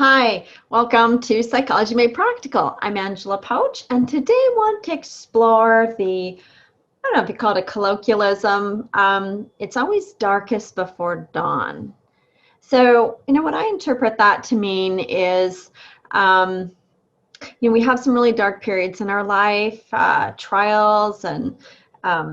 Hi, welcome to Psychology Made Practical. I'm Angela Pouch, and today I want to explore I don't know if you call it a colloquialism. It's always darkest before dawn. So, what I interpret that to mean is, we have some really dark periods in our life, trials and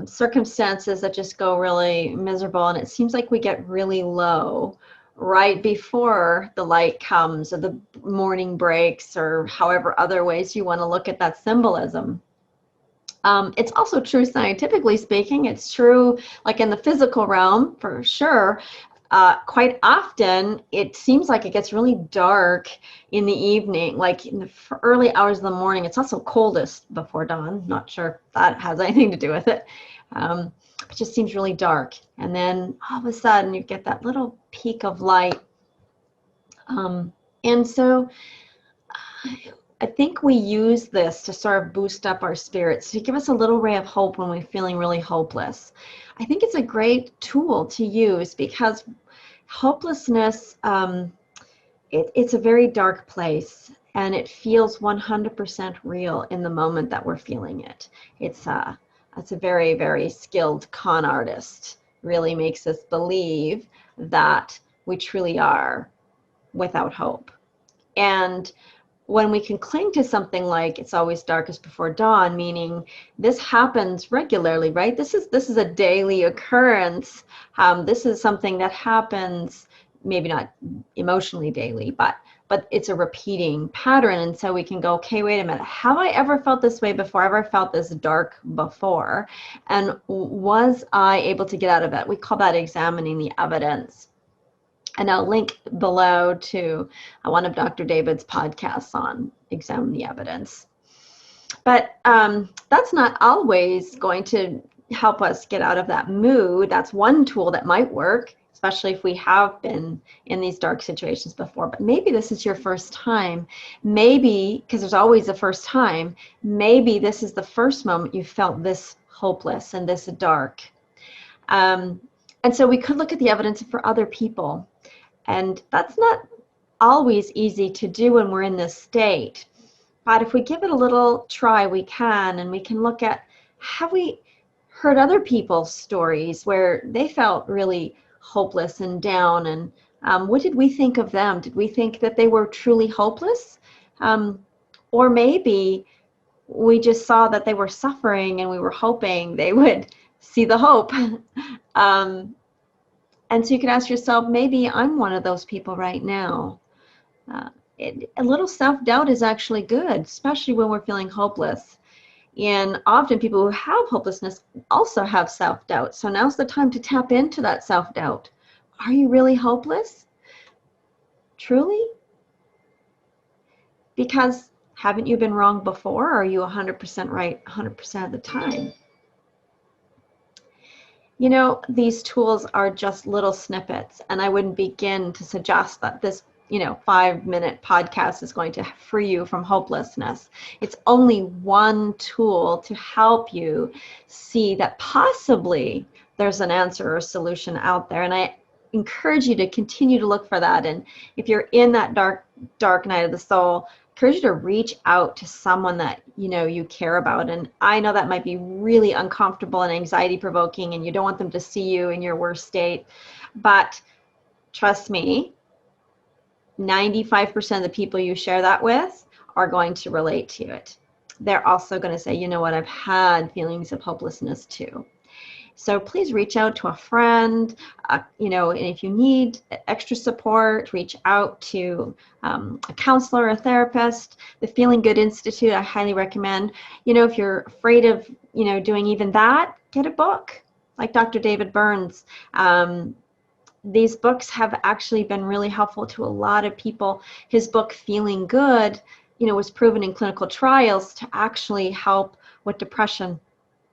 circumstances that just go really miserable, and it seems like we get really low right before the light comes or the morning breaks, or however other ways you want to look at that symbolism. It's also true scientifically speaking. It's true like in the physical realm for sure. Quite often it seems like it gets really dark in the evening, like in the early hours of the morning. It's also coldest before dawn. Not sure if that has anything to do with it. It just seems really dark. And then all of a sudden you get that little peak of light. And so I think we use this to sort of boost up our spirits, to give us a little ray of hope when we're feeling really hopeless. I think it's a great tool to use because hopelessness, it's a very dark place, and it feels 100% real in the moment that we're feeling it. It's a very, very skilled con artist. Really makes us believe that we truly are without hope. And when we can cling to something like it's always darkest before dawn, meaning this happens regularly, right? This is a daily occurrence. This is something that happens, maybe not emotionally daily, but it's a repeating pattern. And so we can go, okay, wait a minute, have I ever felt this way before? Ever felt this dark before? And was I able to get out of it? We call that examining the evidence. And I'll link below to one of Dr. David's podcasts on Examine the Evidence. But that's not always going to help us get out of that mood. That's one tool that might work, especially if we have been in these dark situations before. But maybe this is your first time. Maybe, because there's always a first time, maybe this is the first moment you felt this hopeless and this dark. And so we could look at the evidence for other people. And that's not always easy to do when we're in this state. But if we give it a little try, we can. And we can look at, have we heard other people's stories where they felt really hopeless and down? And what did we think of them? Did we think that they were truly hopeless? Or maybe we just saw that they were suffering and we were hoping they would see the hope. And so you can ask yourself, maybe I'm one of those people right now. A little self-doubt is actually good, especially when we're feeling hopeless. And often people who have hopelessness also have self-doubt. So now's the time to tap into that self-doubt. Are you really hopeless? Truly? Because haven't you been wrong before? Or are you 100% right 100% of the time? These tools are just little snippets, and I wouldn't begin to suggest that this 5-minute podcast is going to free you from hopelessness. It's only one tool to help you see that possibly there's an answer or a solution out there. And I encourage you to continue to look for that. And if you're in that dark night of the soul, I encourage you to reach out to someone that you care about. And I know that might be really uncomfortable and anxiety provoking, and you don't want them to see you in your worst state. But trust me, 95% of the people you share that with are going to relate to it. They're also going to say, you know what, I've had feelings of hopelessness too. So please reach out to a friend, and if you need extra support, reach out to a counselor, a therapist. The Feeling Good Institute, I highly recommend. If you're afraid of, doing even that, get a book like Dr. David Burns. These books have actually been really helpful to a lot of people. His book, Feeling Good, was proven in clinical trials to actually help with depression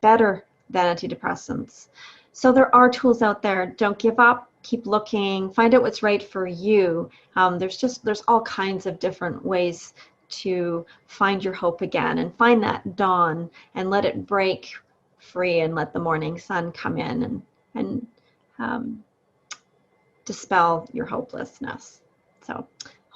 better than antidepressants. So there are tools out there. Don't give up. Keep looking. Find out what's right for you. There's all kinds of different ways to find your hope again and find that dawn and let it break free and let the morning sun come in and dispel your hopelessness. So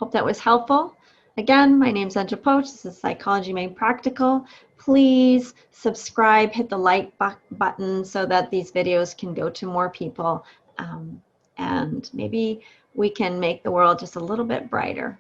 Hope that was helpful. Again, my name is Andrea Poach. This is Psychology Made Practical. Please subscribe, hit the like button so that these videos can go to more people. And maybe we can make the world just a little bit brighter.